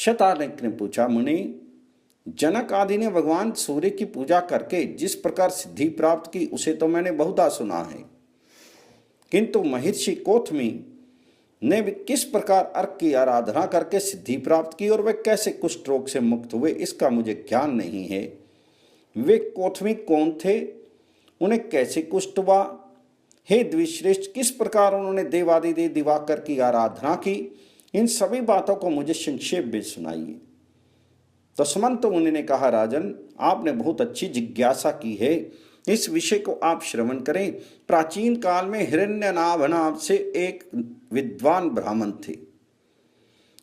शतानक ने पूछा, मुनि, जनक आदि ने भगवान सूर्य की पूजा करके जिस प्रकार सिद्धि प्राप्त की उसे तो मैंने बहुधा सुना है, किंतु महर्षि कोथमी ने भी किस प्रकार अर्क की आराधना करके सिद्धि प्राप्त की और वे कैसे कुष्ठ रोग से मुक्त हुए इसका मुझे ज्ञान नहीं है। वे कोथमी कौन थे, उन्हें कैसे कुष्ठ हुआ? हे द्विश्रेष्ठ, किस प्रकार उन्होंने देवादिदेव दिवाकर की आराधना की, इन सभी बातों को मुझे संक्षेप में सुनाइए। तो सुमंत मुनि ने कहा, राजन, आपने बहुत अच्छी जिज्ञासा की है, इस विषय को आप श्रवण करें। प्राचीन काल में हिरण्यनाभ नाम से एक विद्वान ब्राह्मण थे।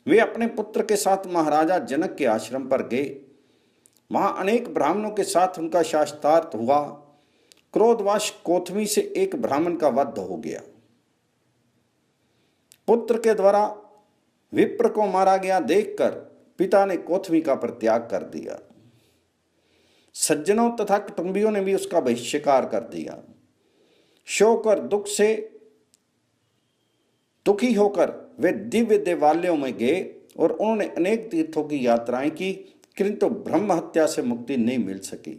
वे अपने पुत्र के साथ महाराजा जनक के आश्रम पर गए। वहां अनेक ब्राह्मणों के साथ उनका शास्त्रार्थ हुआ। क्रोधवश कोथमी से एक ब्राह्मण का वध हो गया। पुत्र के द्वारा विप्र को मारा गया देखकर पिता ने कोथमी का परित्याग कर दिया। सज्जनों तथा कुटुंबियों ने भी उसका बहिष्कार कर दिया। शोक और दुख से दुखी होकर वे दिव्य देवालयों में गए और उन्होंने अनेक तीर्थों की यात्राएं की, किंतु ब्रह्म हत्या से मुक्ति नहीं मिल सकी।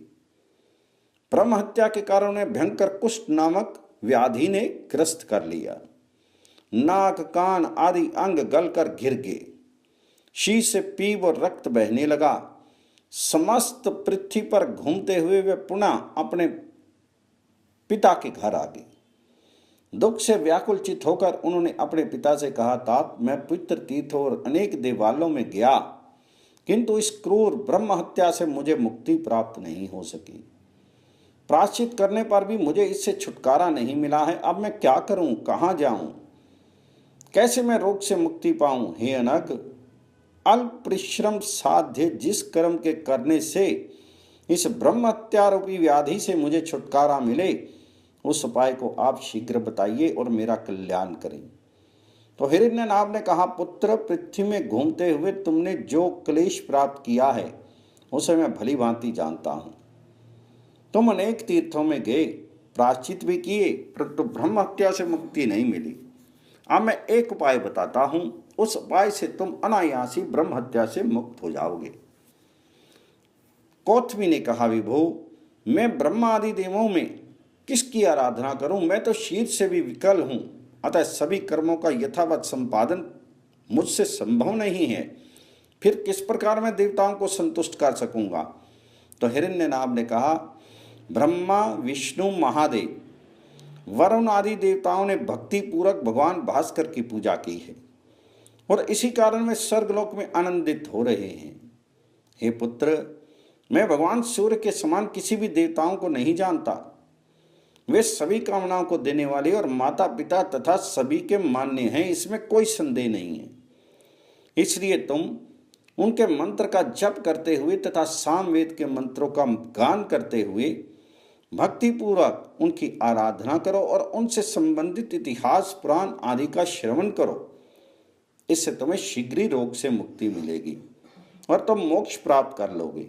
ब्रह्म हत्या के कारण उन्हें भयंकर कुष्ठ नामक व्याधि ने ग्रस्त कर लिया। नाक, कान आदि अंग गलकर घिर गए। शीश से पीप और रक्त बहने लगा। समस्त पृथ्वी पर घूमते हुए वे पुनः अपने पिता के घर आ गए। दुख से व्याकुलचित होकर उन्होंने अपने पिता से कहा, तात, मैं पवित्र तीर्थों और अनेक देवालयों में गया, किंतु इस क्रूर ब्रह्म हत्या से मुझे मुक्ति प्राप्त नहीं हो सकी। प्रायश्चित करने पर भी मुझे इससे छुटकारा नहीं मिला है। अब मैं क्या करूं, कहां जाऊं, कैसे मैं रोग से मुक्ति पाऊं? हे अनग, अल्प परिश्रम साध्य जिस कर्म के करने से इस ब्रह्म हत्या रूपी व्याधि से मुझे छुटकारा मिले, उस उपाय को आप शीघ्र बताइए और मेरा कल्याण करें। तो हिरण्यनाभ ने कहा, पुत्र, पृथ्वी में घूमते हुए तुमने जो क्लेश प्राप्त किया है उसे मैं भली भांति जानता हूं। तुम अनेक तीर्थों में गए, प्रायश्चित भी किए, परंतु ब्रह्म हत्या से मुक्ति नहीं मिली। अब मैं एक उपाय बताता हूं, उस उपाय से तुम अनायासी ब्रह्म हत्या से मुक्त हो जाओगे। कोथमी ने कहा, विभो, मैं ब्रह्मा आदि देवों में किसकी आराधना करूं? मैं तो शीर से भी विकल हूं, अतः सभी कर्मों का यथावत संपादन मुझसे संभव नहीं है। फिर किस प्रकार मैं देवताओं को संतुष्ट कर सकूंगा? तो हिरण्यनाभ ने कहा, ब्रह्मा, विष्णु, महादेव, वरुण आदि देवताओं ने भक्ति पूर्वक भगवान भास्कर की पूजा की है और इसी कारण वे स्वर्गलोक में आनंदित हो रहे हैं। हे पुत्र, मैं भगवान सूर्य के समान किसी भी देवताओं को नहीं जानता। वे सभी कामनाओं को देने वाले और माता पिता तथा सभी के मान्य हैं, इसमें कोई संदेह नहीं है। इसलिए तुम उनके मंत्र का जप करते हुए तथा सामवेद के मंत्रों का गान करते हुए भक्ति पूर्वक उनकी आराधना करो और उनसे संबंधित इतिहास, पुराण आदि का श्रवण करो। इससे तुम्हें शीघ्र ही रोग से मुक्ति मिलेगी और तुम मोक्ष प्राप्त कर लोगे।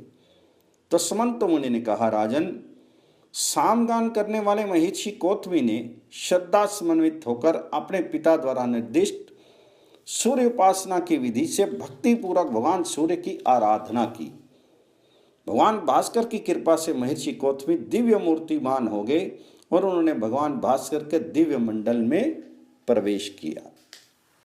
तो सुमंत मुनि ने कहा, राजन, सामगान करने वाले महर्षि कोथमी ने श्रद्धा समन्वित होकर अपने पिता द्वारा निर्दिष्ट सूर्य उपासना की विधि से भक्ति पूर्वक भगवान सूर्य की आराधना की। भगवान भास्कर की कृपा से महर्षि कोथमी दिव्य मूर्तिमान हो गए और उन्होंने भगवान भास्कर के दिव्य मंडल में प्रवेश किया।